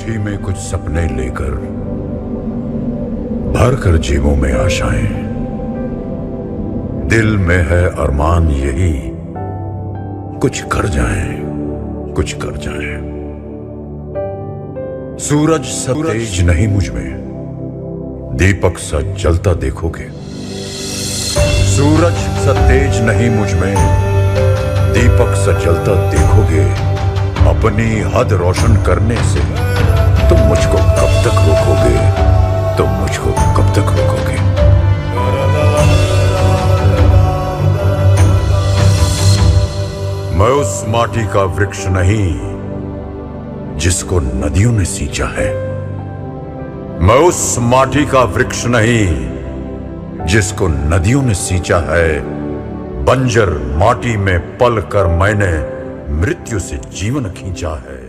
मुट्ठी में कुछ सपने लेकर भर कर जेबों में आशाएं, दिल में है अरमान यही कुछ कर जाएं, कुछ कर जाएं। सूरज सा तेज नहीं मुझ में, दीपक सा जलता देखोगे। सूरज सा तेज नहीं मुझ में, दीपक सा जलता देखोगे। अपनी हद रोशन करने से तुम मुझको कब तक रोकोगे, तुम मुझको कब तक रोकोगे। मैं उस माटी का वृक्ष नहीं जिसको नदियों ने सींचा है। मैं उस माटी का वृक्ष नहीं जिसको नदियों ने सींचा है। बंजर माटी में पल कर मैंने मृत्यु से जीवन खींचा है।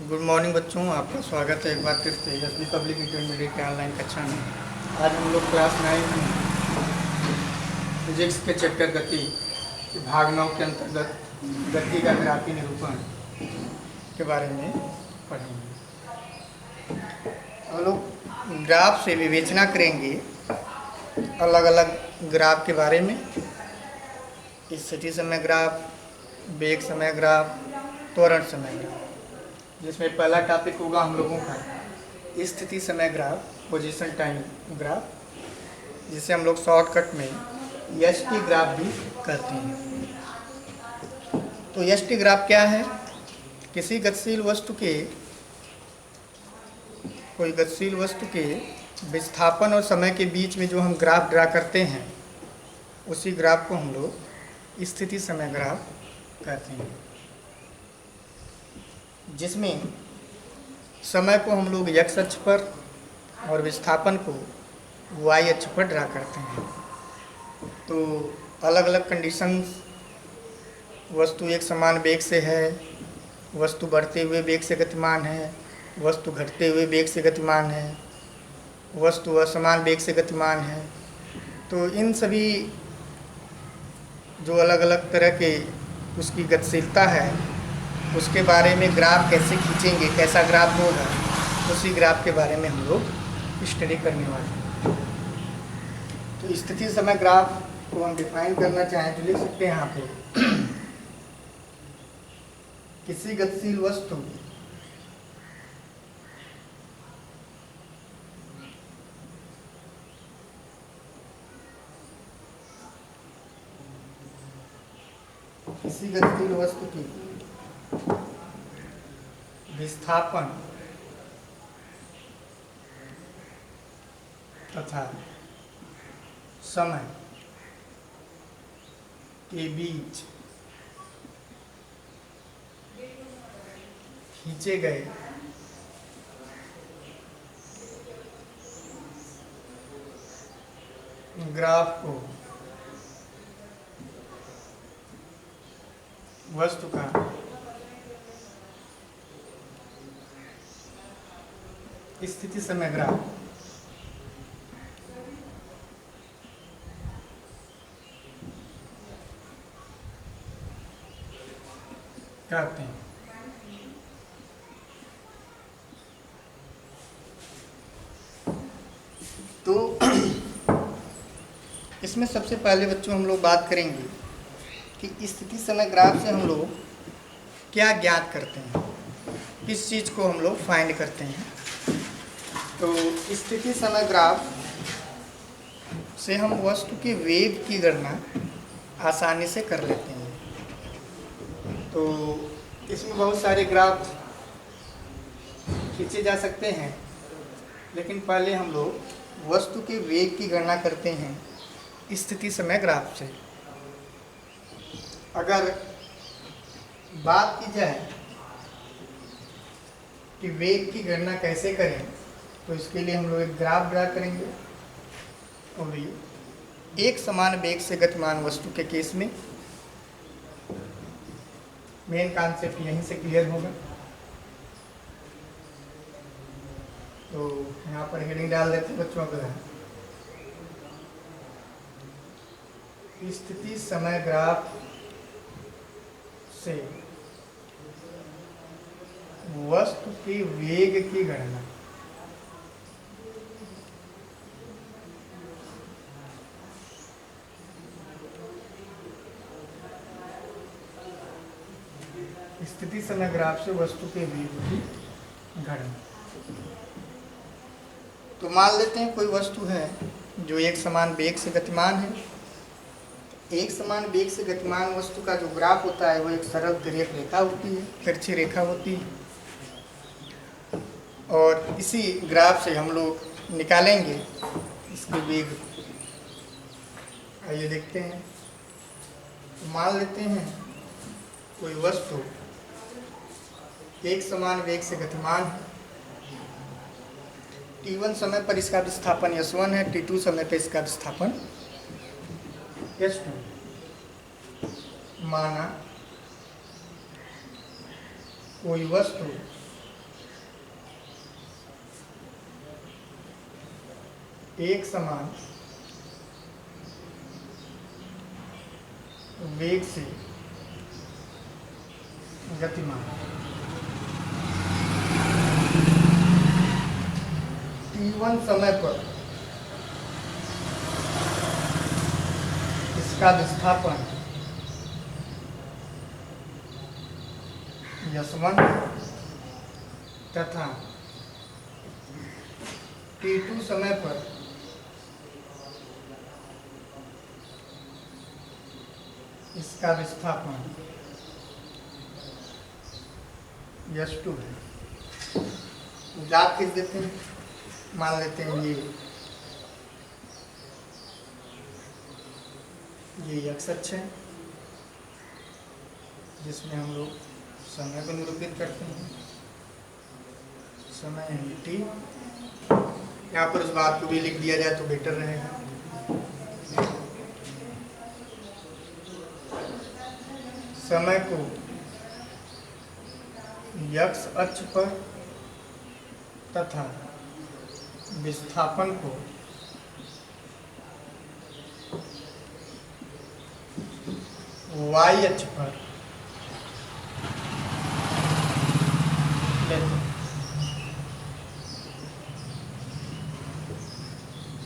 गुड मॉर्निंग बच्चों, आपका स्वागत है एक बार फिर से तेजस्वी पब्लिक इंटरमीडिएट के ऑनलाइन कक्षा में। आज हम लोग क्लास 9 में फिजिक्स के चैप्टर गति भाग 9 के अंतर्गत गति का ग्राफी निरूपण के बारे में पढ़ेंगे। हम लोग ग्राफ से विवेचना करेंगे अलग अलग ग्राफ के बारे में। स्थिति समय ग्राफ, वेग समय ग्राफ, त्वरण समय ग्राफ, जिसमें पहला टॉपिक होगा हम लोगों का स्थिति समय ग्राफ, पोजीशन टाइम ग्राफ, जिसे हम लोग शॉर्टकट में एसटी ग्राफ भी कहते हैं। तो एसटी ग्राफ क्या है? किसी गतिशील वस्तु के विस्थापन और समय के बीच में जो हम ग्राफ ड्रा करते हैं उसी ग्राफ को हम लोग स्थिति समय ग्राफ कहते हैं, जिसमें समय को हम लोग x अक्ष पर और विस्थापन को y अक्ष पर ड्रा करते हैं। तो अलग अलग कंडीशंस, वस्तु एक समान वेग से है, वस्तु बढ़ते हुए वेग से गतिमान है, वस्तु घटते हुए वेग से गतिमान है, वस्तु असमान वेग से गतिमान है। तो इन सभी जो अलग अलग तरह के उसकी गतिशीलता है उसके बारे में ग्राफ कैसे खींचेंगे, कैसा ग्राफ होगा, उसी ग्राफ के बारे में हम लोग स्टडी करने वाले हैं। तो स्थिति समय ग्राफ को हम डिफाइन करना चाहें तो लिख सकते हैं यहाँ पे किसी गतिशील वस्तु की विस्थापन तथा समय के बीच खींचे गए ग्राफ को वस्तु का स्थिति समय ग्राफ कहते हैं। तो इसमें सबसे पहले बच्चों हम लोग बात करेंगे कि स्थिति समय ग्राफ से हम लोग क्या ज्ञात करते हैं, किस चीज़ को हम लोग फाइंड करते हैं। तो स्थिति समय ग्राफ से हम वस्तु के वेग की गणना आसानी से कर लेते हैं। तो इसमें बहुत सारे ग्राफ खींचे जा सकते हैं, लेकिन पहले हम लोग वस्तु के वेग की गणना करते हैं स्थिति समय ग्राफ से। अगर बात की जाए कि वेग की गणना कैसे करें, तो इसके लिए हम लोग एक ग्राफ ड्रा करेंगे। और ये एक समान वेग से गतिमान वस्तु के केस में मेन कॉन्सेप्ट यहीं से क्लियर होगा। तो यहाँ पर हेडिंग डाल देते हैं बच्चों का स्थिति समय ग्राफ से वस्तु के वेग की गणना। स्थिति समय ग्राफ से वस्तु के वेग की गणना। तो मान लेते हैं कोई वस्तु है जो एक समान वेग से गतिमान है। एक समान वेग से गतिमान वस्तु का जो ग्राफ होता है वो एक सरल तिर्यक रेखा होती है, तिरछी रेखा होती है। और इसी ग्राफ से हम लोग निकालेंगे इसके वेग। आइए देखते हैं। तो मान लेते हैं कोई वस्तु एक समान वेग से गतिमान है। t1 समय पर इसका विस्थापन s1 है, t2 समय पर इसका विस्थापन s2। माना कोई वस्तु एक समान वेग से गतिमान t1 समय पर इसका विस्थापन s1 तथा t2 समय पर इसका विस्थापन s2 है। ग्राफ खींच देते हैं। मान लेते हैं ये x अक्ष है जिसमें हम लोग समय को निरूपित करते हैं। समय है t। यहाँ पर उस बात को भी लिख दिया जाए तो बेटर रहेगा। समय को x अक्ष पर तथा विस्थापन को y अक्ष पर लेते हैं।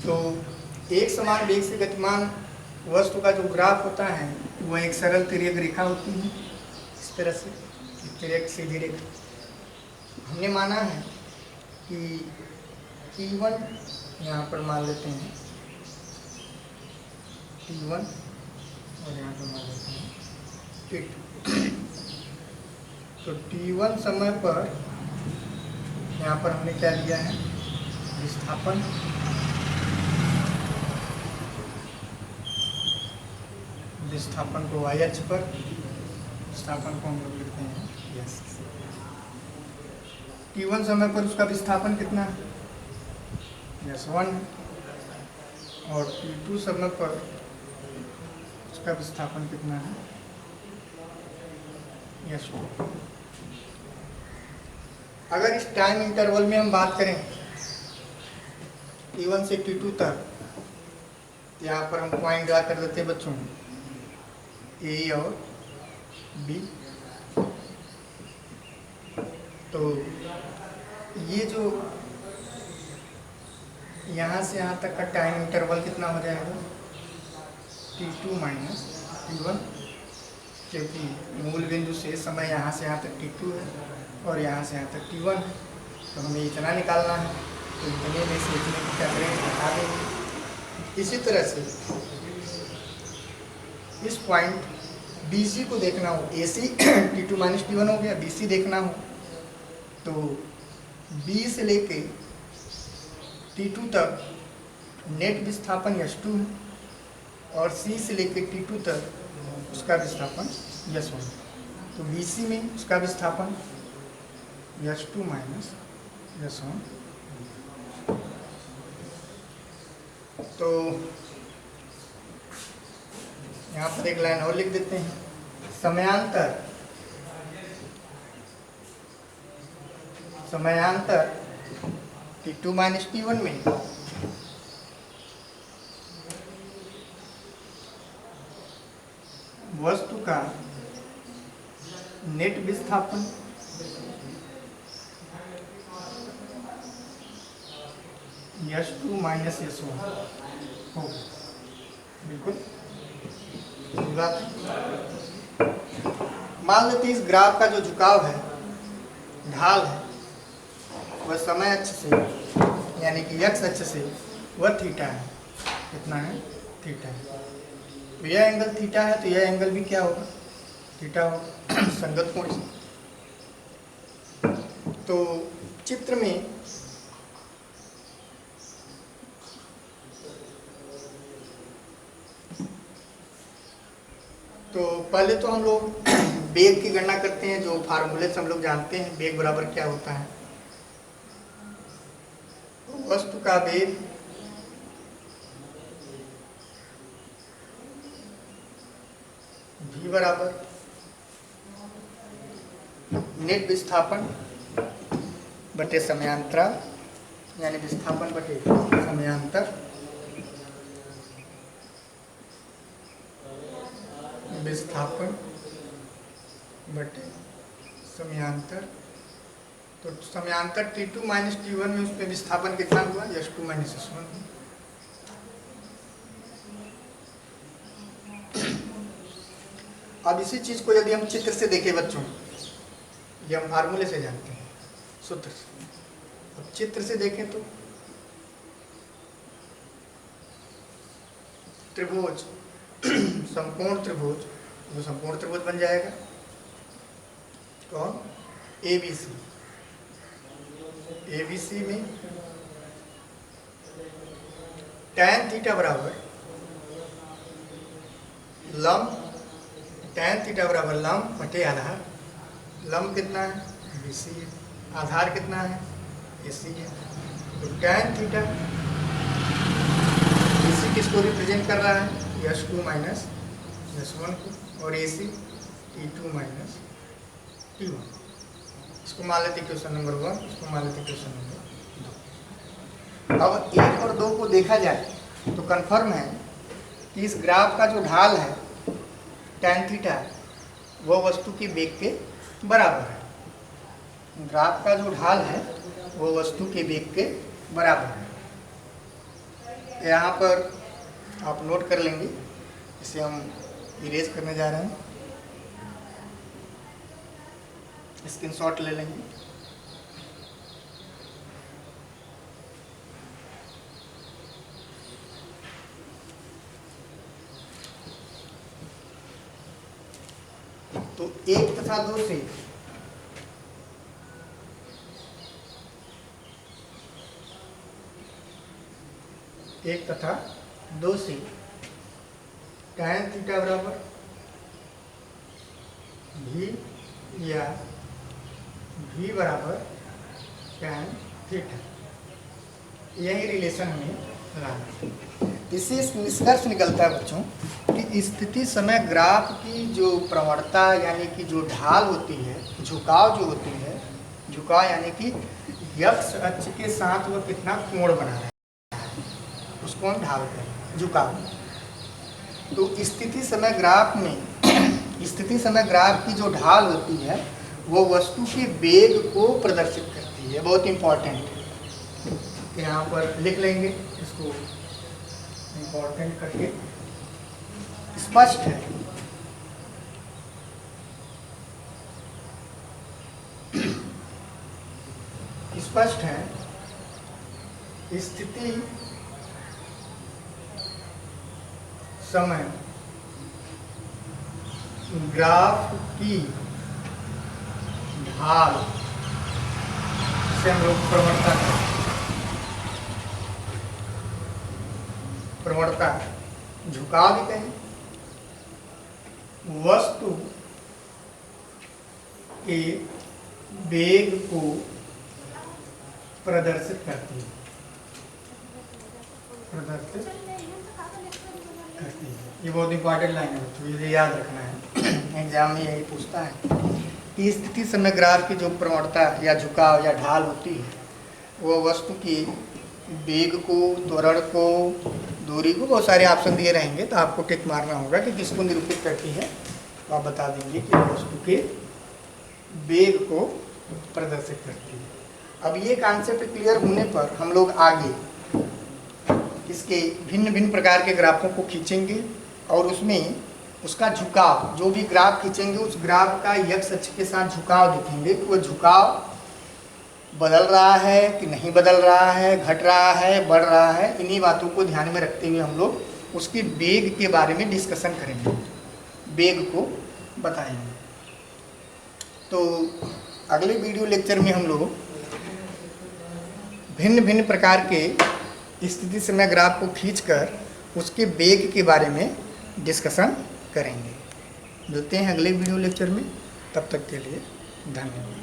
तो एक समान वेग से गतिमान वस्तु का जो ग्राफ होता है वह एक सरल तिर्यक रेखा होती है। इस तरह से तिर्यक सीधी रेखा। हमने माना है कि t1 यहाँ पर मान लेते हैं t1 और यहाँ पर मान लेते हैं t2। तो t1 समय पर यहाँ पर हमने क्या लिया है, विस्थापन। विस्थापन को y अक्ष पर, विस्थापन को हम लोग लिखते हैं यस। t1 समय पर उसका विस्थापन कितना है, s1। और t2 समय पर उसका विस्थापन कितना है, s2। अगर इस टाइम इंटरवल में हम बात करें t1 से t2 तक, यहाँ पर हम पॉइंट ड्रा कर देते हैं बच्चों, ए और बी। तो ये जो यहाँ से यहाँ तक का टाइम इंटरवल कितना हो जाएगा, t2 माइनस t1, क्योंकि मूल बिंदु से समय यहाँ से यहाँ तक t2 है और यहाँ से यहाँ तक t1 है। तो हमें इतना निकालना है, तो इतने में से इतने की टर्म हटा देंगे। इसी तरह से इस पॉइंट BC को देखना हो, AC t2 माइनस t1 हो गया, BC देखना हो तो B से लेके t2 तक नेट विस्थापन s2 है और C से लेके t2 तक उसका विस्थापन s1। तो BC में उसका विस्थापन s2 माइनस s1। तो यहाँ पर एक लाइन और लिख देते हैं, समयांतर t2 माइनस t1 में का नेट विस्थापन S2 माइनस S1 होगा। बिल्कुल सही बात है। मान लेते हैं इस ग्राफ का जो झुकाव है, ढाल है, वह समय अक्ष से यानी कि x अक्ष से वह थीटा है। कितना है? थीटा है। तो यह एंगल थीटा है, तो यह एंगल भी क्या होगा? थीटा होगा, संगत कोण से। तो चित्र में तो पहले तो हम लोग वेग की गणना करते हैं, जो फार्मूले से हम लोग जानते हैं वेग बराबर क्या होता है। वस्तु का वेग v बराबर नेट विस्थापन बटे समयांतराल, यानी विस्थापन बटे समयांतर, विस्थापन बटे समयांतर। तो समयांतर T2 माइनस T1 में उसमें विस्थापन कितना हुआ? S2 minus S1। अब इसी चीज को यदि हम चित्र से देखें बच्चों, ये हम फार्मूले से जानते हैं, सूत्र से। अब चित्र से देखें तो त्रिभुज, समकोण त्रिभुज, जो समकोण त्रिभुज बन जाएगा कौन? ABC। ABC में tan थीटा बराबर लंब, tan थीटा बराबर लंब बटे आधार। लंब कितना है? BC है। आधार कितना है? AC है। तो tan थीटा BC किसको रिप्रेजेंट कर रहा है? S2 माइनस S1 को, और AC T2 माइनस T1। इसको मान लेते क्वेश्चन नंबर 1, इसको मान लेते क्वेश्चन नंबर 2। अब 1 और 2 को देखा जाए तो कंफर्म है कि इस ग्राफ का जो ढाल है tan थीटा, वो वस्तु की वेग के बराबर है। ग्राफ का जो ढाल है वो वस्तु के वेग के बराबर है। यहाँ पर आप नोट कर लेंगे, इसे हम इरेज करने जा रहे हैं, स्क्रीनशॉट ले लेंगे। तो 1 तथा 2 से एक तथा 2 से tan थीटा बराबर v या v बराबर tan थीटा, यही रिलेशन हमें लाना। इससे निष्कर्ष निकलता है बच्चों कि स्थिति समय ग्राफ की जो प्रवणता यानी कि जो ढाल होती है, झुकाव जो होती है, झुकाव यानी कि x अक्ष के साथ वह कितना कोण बना रहा है, उसको हम ढाल कहते हैं, झुकाव। तो स्थिति समय ग्राफ में स्थिति समय ग्राफ की जो ढाल होती है वो वस्तु के वेग को प्रदर्शित करती है। बहुत इंपॉर्टेंट है, यहाँ पर लिख लेंगे इसको, इंपॉर्टेंट करके। स्पष्ट है स्पष्ट है स्थिति समय ग्राफ की ढाल से हम लोग प्रवणता कहते हैं। प्रवणता झुकाव भी कहें, वस्तु के वेग को प्रदर्शित करती है, प्रदर्शित करती है। ये बहुत इंपॉर्टेंट लाइन है, तो ये याद रखना है, एग्जाम में यही पूछता है कि स्थिति समय ग्राफ की जो प्रवणता या झुकाव या ढाल होती है वो वस्तु की वेग को, त्वरण को, दूरी को, बहुत सारे ऑप्शन दिए रहेंगे, तो आपको टिक मारना होगा कि किसको निरूपित करती है तो आप बता देंगे कि वस्तु के वेग को प्रदर्शित करती है। अब ये कॉन्सेप्ट क्लियर होने पर हम लोग आगे इसके भिन्न भिन्न प्रकार के ग्राफों को खींचेंगे और उसमें उसका झुकाव, जो भी ग्राफ खींचेंगे उस ग्राफ का x अक्ष के साथ झुकाव देखेंगे कि वो झुकाव बदल रहा है कि नहीं बदल रहा है, घट रहा है, बढ़ रहा है। इन्हीं बातों को ध्यान में रखते हुए हम लोग उसके वेग के बारे में डिस्कशन करेंगे, वेग को बताएंगे। तो अगले वीडियो लेक्चर में हम लोग भिन्न भिन्न प्रकार के स्थिति समय ग्राफ को खींचकर उसके वेग के बारे में डिस्कशन करेंगे। मिलते हैं अगले वीडियो लेक्चर में, तब तक के लिए धन्यवाद।